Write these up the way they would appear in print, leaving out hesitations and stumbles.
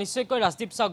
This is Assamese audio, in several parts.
নিশ্চয়কৈ ৰাজদীপ চাওক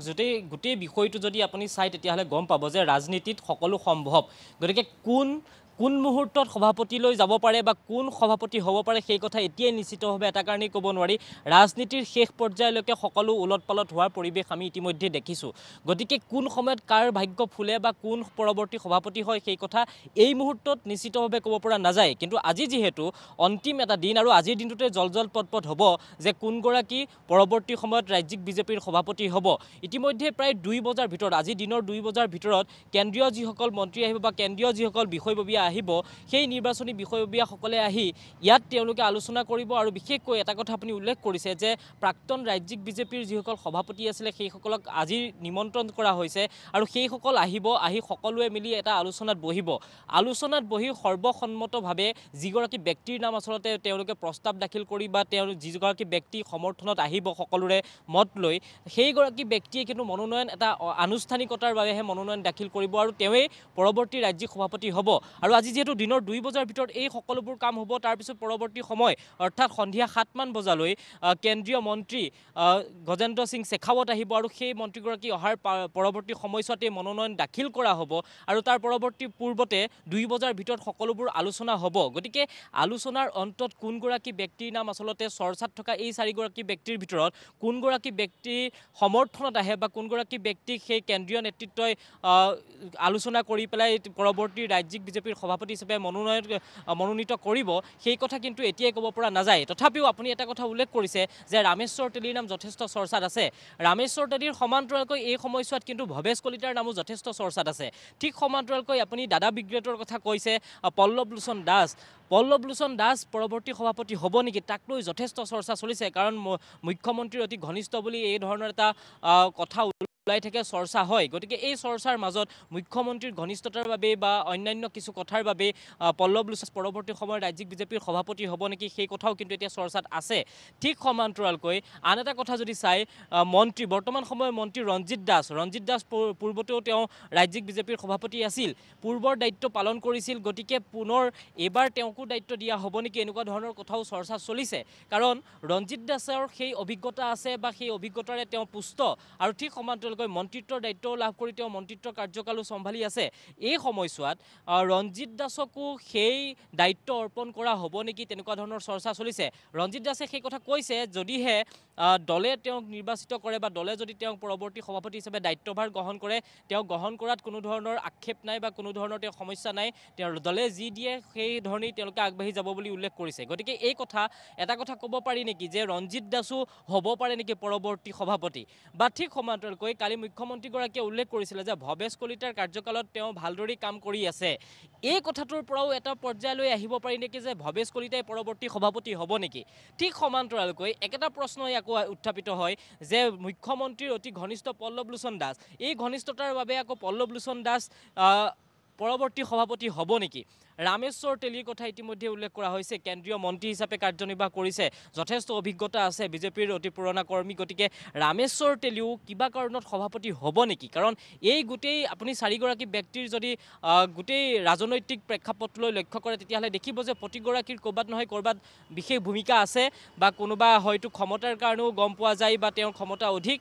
গোটেই বিষয়টো যদি আপুনি চাই তেতিয়াহ'লে গম পাব যে ৰাজনীতিত সকলো সম্ভৱ গতিকে কোন মুহূৰ্তত সভাপতিলৈ যাব পাৰে বা কোন সভাপতি হ'ব পাৰে সেই কথা এতিয়াই নিশ্চিতভাৱে এটা কাৰণেই ক'ব নোৱাৰি ৰাজনীতিৰ শেষ পৰ্যায়লৈকে সকলো উলট-পালট হোৱাৰ পৰিৱেশ আমি ইতিমধ্যে দেখিছোঁ গতিকে কোন সময়ত কাৰ ভাগ্য ফুলে বা কোন পৰৱৰ্তী সভাপতি হয় সেই কথা এই মুহূৰ্তত নিশ্চিতভাৱে ক'ব পৰা নাযায় কিন্তু আজি যিহেতু অন্তিম এটা দিন আৰু আজিৰ দিনটোতে জল পটপট হ'ব যে কোনগৰাকী পৰৱৰ্তী সময়ত ৰাজ্যিক বিজেপিৰ সভাপতি হ'ব ইতিমধ্যে প্ৰায় 2 বজাৰ ভিতৰত আজি দিনৰ 2 বজাৰ ভিতৰত কেন্দ্ৰীয় যিসকল মন্ত্ৰী আহিব বা কেন্দ্ৰীয় যিসকল বিষয়ববীয়া আহিব সেই নিৰ্বাচনী বিষয়ববীয়াসকলে আহি ইয়াত তেওঁলোকে আলোচনা কৰিব আৰু বিশেষকৈ এটা কথা আপুনি উল্লেখ কৰিছে যে প্ৰাক্তন ৰাজ্যিক বিজেপিৰ যিসকল সভাপতি আছিলে সেইসকলক আজি নিমন্ত্ৰণ কৰা হৈছে আৰু সেইসকল আহিব আহি সকলোৱে মিলি এটা আলোচনাত বহি সৰ্বসন্মতভাৱে যিগৰাকী ব্যক্তিৰ নাম আচলতে তেওঁলোকে প্ৰস্তাৱ দাখিল কৰি বা তেওঁ যিগৰাকী ব্যক্তি সমৰ্থনত আহিব সকলোৰে মত লৈ সেইগৰাকী ব্যক্তিয়ে কিন্তু মনোনয়ন এটা আনুষ্ঠানিকতাৰ বাবেহে মনোনয়ন দাখিল কৰিব আৰু তেওঁই পৰৱৰ্তী ৰাজ্যিক সভাপতি হ'ব আৰু আজি যেহেতু দিনৰ 2 বজাৰ ভিতৰত এই সকলোবোৰ কাম হ'ব তাৰ পিছত পৰৱৰ্তী সময় অৰ্থাৎ সন্ধিয়া 7 মান বজালৈ কেন্দ্ৰীয় মন্ত্ৰী গজেন্দ্ৰ সিং শেখাৱত আহিব আৰু সেই মন্ত্ৰীগৰাকী অহাৰ পৰৱৰ্তী সময়ছোৱাতে মনোনয়ন দাখিল কৰা হ'ব আৰু তাৰ পৰৱৰ্তী পূৰ্বতে 2 বজাৰ ভিতৰত সকলোবোৰ আলোচনা হ'ব গতিকে আলোচনাৰ অন্তত কোনগৰাকী ব্যক্তিৰ নাম আচলতে চৰ্চাত থকা এই 4গৰাকী ব্যক্তিৰ ভিতৰত কোনগৰাকী ব্যক্তিৰ সমৰ্থনত আহে বা কোনগৰাকী ব্যক্তিক সেই কেন্দ্ৰীয় নেতৃত্বই আলোচনা কৰি পেলাই পৰৱৰ্তী ৰাজ্যিক বিজেপিৰ সভাপতি হিচাপে মনোনীত কৰিব সেই কথা কিন্তু এতিয়াই ক'ব পৰা নাযায় তথাপিও আপুনি এটা কথা উল্লেখ কৰিছে যে ৰামেশ্বৰ তেলীৰ নাম যথেষ্ট চৰ্চাত আছে ৰামেশ্বৰ তেলীৰ সমান্তৰালকৈ এই সময়ছোৱাত কিন্তু ভৱেশ কলিতাৰ নামো যথেষ্ট চৰ্চাত আছে ঠিক সমান্তৰালকৈ আপুনি দাদা ব্ৰিগেডৰ কথা কৈছে পল্লৱ লোচন দাস পৰৱৰ্তী সভাপতি হ'ব নেকি তাক লৈ যথেষ্ট চৰ্চা চলিছে কাৰণ মুখ্যমন্ত্ৰীৰ অতি ঘনিষ্ঠ বুলি এই ধৰণৰ এটা কথা ওলাই থাকে চৰ্চা হয় গতিকে এই চৰ্চাৰ মাজত মুখ্যমন্ত্ৰীৰ ঘনিষ্ঠতাৰ বাবে বা অন্যান্য কিছু কথাৰ বাবে পল্লৱ লোচন পৰৱৰ্তী সময়ত ৰাজ্যিক বিজেপিৰ সভাপতি হ'ব নেকি সেই কথাও কিন্তু এতিয়া চৰ্চাত আছে ঠিক সমান্তৰালকৈ আন এটা কথা যদি চাই বৰ্তমান সময়ৰ মন্ত্ৰী ৰঞ্জিত দাস পূৰ্বতেও তেওঁ ৰাজ্যিক বিজেপিৰ সভাপতি আছিল পূৰ্বৰ দায়িত্ব পালন কৰিছিল গতিকে পুনৰ এবাৰ তেওঁকো দায়িত্ব দিয়া হ'ব নেকি এনেকুৱা ধৰণৰ কথাও চৰ্চা চলিছে কাৰণ ৰঞ্জিত দাসৰ সেই অভিজ্ঞতা আছে বা সেই অভিজ্ঞতাৰে তেওঁ পুষ্ট আৰু ঠিক সমান্তৰালকৈ মন্ত্ৰিত্বৰ দায়িত্বও লাভ কৰি তেওঁ মন্ত্ৰিত্বৰ কাৰ্যকালো চম্ভালি আছে এই সময়ছোৱাত ৰঞ্জিত দাসকো সেই দায়িত্ব অৰ্পণ কৰা হ'ব নেকি তেনেকুৱা ধৰণৰ চৰ্চা চলিছে ৰঞ্জিত দাসে সেই কথা কৈছে যদিহে দলে তেওঁক নিৰ্বাচিত কৰে বা দলে যদি তেওঁক পৰৱৰ্তী সভাপতি হিচাপে দায়িত্বভাৰ গ্ৰহণ কৰে তেওঁ গ্ৰহণ কৰাত কোনো ধৰণৰ আক্ষেপ নাই বা কোনো ধৰণৰ তেওঁ সমস্যা নাই তেওঁৰ দলে যি দিয়ে সেই ধৰণেই তেওঁলোকে আগবাঢ়ি যাব বুলি উল্লেখ কৰিছে গতিকে এই এটা কথা ক'ব পাৰি নেকি যে ৰঞ্জিত দাসো হ'ব পাৰে নেকি পৰৱৰ্তী সভাপতি বা ঠিক সমান্তৰালকৈ কালি মুখ্যমন্ত্ৰীগৰাকীয়ে উল্লেখ কৰিছিলে যে ভৱেশ কলিতাৰ কাৰ্যকালত তেওঁ ভালদৰে কাম কৰি আছে এই কথাটোৰ পৰাও এটা পৰ্যায়লৈ আহিব পাৰি নেকি যে ভৱেশ কলিতাই পৰৱৰ্তী সভাপতি হ'ব নেকি ঠিক সমান্তৰালকৈ একেটা প্ৰশ্নই আকৌ উত্থাপিত হয় যে মুখ্যমন্ত্ৰীৰ অতি ঘনিষ্ঠ পল্লৱ লোচন দাস এই ঘনিষ্ঠতাৰ বাবে আকৌ পল্লৱ লোচন দাস পৰৱৰ্তী সভাপতি হ'ব নেকি ৰামেশ্বৰ তেলীৰ কথা ইতিমধ্যে উল্লেখ কৰা হৈছে কেন্দ্ৰীয় মন্ত্ৰী হিচাপে কাৰ্যনিৰ্বাহ কৰিছে যথেষ্ট অভিজ্ঞতা আছে বিজেপিৰ অতি পুৰণা কৰ্মী গতিকে ৰামেশ্বৰ তেলীও কিবা কাৰণত সভাপতি হ'ব নেকি কাৰণ এই গোটেই আপুনি 4গৰাকী ব্যক্তিৰ যদি গোটেই ৰাজনৈতিক প্ৰেক্ষাপটলৈ লক্ষ্য কৰে তেতিয়াহ'লে দেখিব যে প্ৰতিগৰাকীৰ ক'ৰবাত নহয় ক'ৰবাত বিশেষ ভূমিকা আছে বা কোনোবা হয়তো ক্ষমতাৰ কাৰণেও গম পোৱা যায় বা তেওঁৰ ক্ষমতা অধিক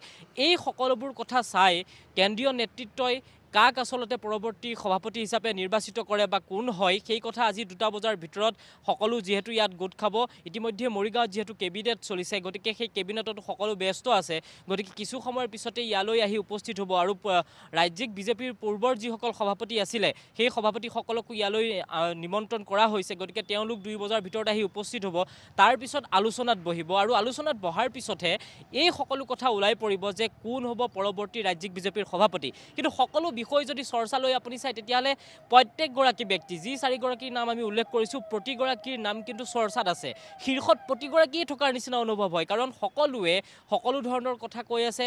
এই সকলোবোৰ কথা চাই কেন্দ্ৰীয় নেতৃত্বই কাক আচলতে পৰৱৰ্তী সভাপতি হিচাপে নিৰ্বাচিত কৰে বা কোন হয় সেই কথা আজি 2টা বজাৰ ভিতৰত সকলো যিহেতু ইয়াত গোট খাব ইতিমধ্যে মৰিগাঁৱত যিহেতু কেবিনেট চলিছে গতিকে সেই কেবিনেটত সকলো ব্যস্ত আছে গতিকে কিছু সময়ৰ পিছতে ইয়ালৈ আহি উপস্থিত হ'ব আৰু ৰাজ্যিক বিজেপিৰ পূৰ্বৰ যিসকল সভাপতি আছিলে সেই সভাপতিসকলকো ইয়ালৈ নিমন্ত্ৰণ কৰা হৈছে গতিকে তেওঁলোক 2 বজাৰ ভিতৰত আহি উপস্থিত হ'ব তাৰ পিছত আলোচনাত বহিব আৰু আলোচনাত বহাৰ পিছতহে এই সকলো কথা ওলাই পৰিব যে কোন হ'ব পৰৱৰ্তী ৰাজ্যিক বিজেপিৰ সভাপতি কিন্তু সকলো বিষয় যদি চৰ্চালৈ আপুনি চাই তেতিয়াহ'লে প্ৰত্যেকগৰাকী ব্যক্তি যি 4গৰাকীৰ নাম আমি উল্লেখ কৰিছোঁ প্ৰতিগৰাকীৰ নাম কিন্তু চৰ্চাত আছে শীৰ্ষত প্ৰতিগৰাকীয়ে থকাৰ নিচিনা অনুভৱ হয় কাৰণ সকলোৱে সকলো ধৰণৰ কথা কৈ আছে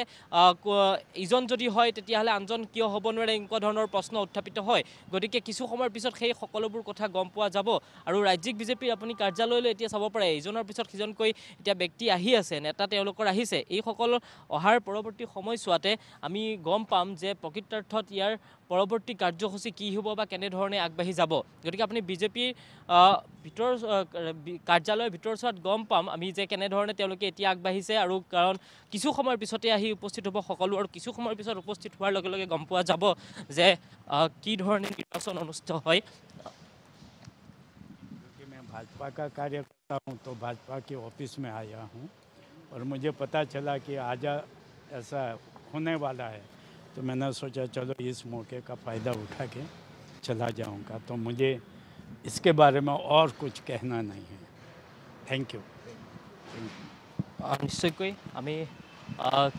ইজন যদি হয় তেতিয়াহ'লে আনজন কিয় হ'ব নোৱাৰে এনেকুৱা ধৰণৰ প্ৰশ্ন উত্থাপিত হয় গতিকে কিছু সময়ৰ পিছত সেই সকলোবোৰ কথা গম পোৱা যাব আৰু ৰাজ্যিক বিজেপিৰ আপুনি কাৰ্যালয়লৈ এতিয়া চাব পাৰে ইজনৰ পিছত সিজনকৈ এতিয়া ব্যক্তি আহি আছে নেতা তেওঁলোকৰ আহিছে এইসকল অহাৰ পৰৱৰ্তী সময়ছোৱাতে আমি গম পাম যে প্ৰকৃতাৰ্থত ইয়াৰ পৰৱৰ্তী কাৰ্যসূচী কি হ'ব বা কেনেধৰণে আগবাঢ়ি যাব গতিকে আপুনি বিজেপিৰ ভিতৰ কাৰ্যালয়ৰ ভিতৰচোৱাত গম পাম আমি যে কেনেধৰণে তেওঁলোকে এতিয়া আগবাঢ়িছে আৰু কাৰণ কিছু সময়ৰ পিছতে আহি উপস্থিত হ'ব সকলো আৰু কিছু সময়ৰ পিছত উপস্থিত হোৱাৰ লগে লগে গম পোৱা যাব যে কি ধৰণে নিৰ্বাচন অনুষ্ঠিত হয় क्योंकि मैं भाजपा का कार्यकर्ता हूँ तो भाजपा के ऑफिस में आया हूँ और मुझे पता चला कि आज ऐसा होने वाला है तो मैंने सोचा चलो इस मौके का फ़ायदा उठा के चला जाऊँगा तो मुझे इसके बारे में और कुछ कहना नहीं है थैंक यू নিশ্চয়কৈ আমি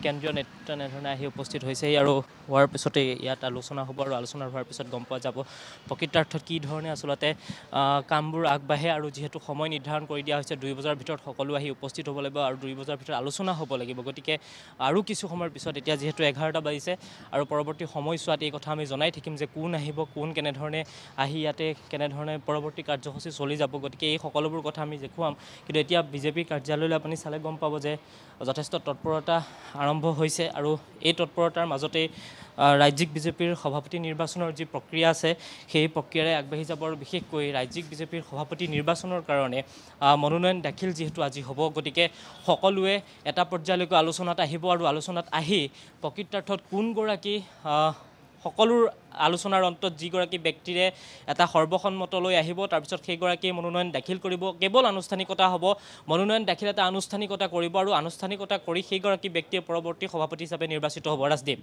কেন্দ্ৰীয় নেতৃত্ব এনেধৰণে আহি উপস্থিত হৈছেহি আৰু হোৱাৰ পিছতে ইয়াত আলোচনা হ'ব আৰু আলোচনা হোৱাৰ পিছত গম পোৱা যাব প্ৰকৃতাৰ্থত কি ধৰণে আচলতে কামবোৰ আগবাঢ়ে আৰু যিহেতু সময় নিৰ্ধাৰণ কৰি দিয়া হৈছে 2 বজাৰ ভিতৰত সকলো আহি উপস্থিত হ'ব লাগিব আৰু 2 বজাৰ ভিতৰত আলোচনা হ'ব লাগিব গতিকে আৰু কিছু সময়ৰ পিছত এতিয়া যিহেতু 11টা বাজিছে আৰু পৰৱৰ্তী সময়ছোৱাত এই কথা আমি জনাই থাকিম যে কোন আহিব কোন কেনেধৰণে আহি ইয়াতে কেনেধৰণে পৰৱৰ্তী কাৰ্যসূচী চলি যাব গতিকে এই সকলোবোৰ কথা আমি দেখুৱাম কিন্তু এতিয়া বিজেপি কাৰ্যালয়লৈ আপুনি চালে গম পাব যে যথেষ্ট তৎপৰতা আৰম্ভ হৈছে আৰু এই তৎপৰতাৰ মাজতে ৰাজ্যিক বিজেপিৰ সভাপতি নিৰ্বাচনৰ যি প্ৰক্ৰিয়া আছে সেই প্ৰক্ৰিয়াৰে আগবাঢ়ি যাব আৰু বিশেষকৈ ৰাজ্যিক বিজেপিৰ সভাপতি নিৰ্বাচনৰ কাৰণে মনোনয়ন দাখিল যিহেতু আজি হ'ব গতিকে সকলোৱে এটা পৰ্যায়লৈকে আলোচনাত আহিব আৰু আলোচনাত আহি প্ৰকৃতাৰ্থত কোনগৰাকী সকলোৰ আলোচনাৰ অন্তত যিগৰাকী ব্যক্তিৰে এটা সৰ্বসন্মত লৈ আহিব তাৰপিছত সেইগৰাকীয়ে মনোনয়ন দাখিল কৰিব কেৱল আনুষ্ঠানিকতা হ'ব মনোনয়ন দাখিল এটা আনুষ্ঠানিকতা কৰিব আৰু আনুষ্ঠানিকতা কৰি সেইগৰাকী ব্যক্তিয়ে পৰৱৰ্তী সভাপতি হিচাপে নিৰ্বাচিত হ'ব ৰাজদীপ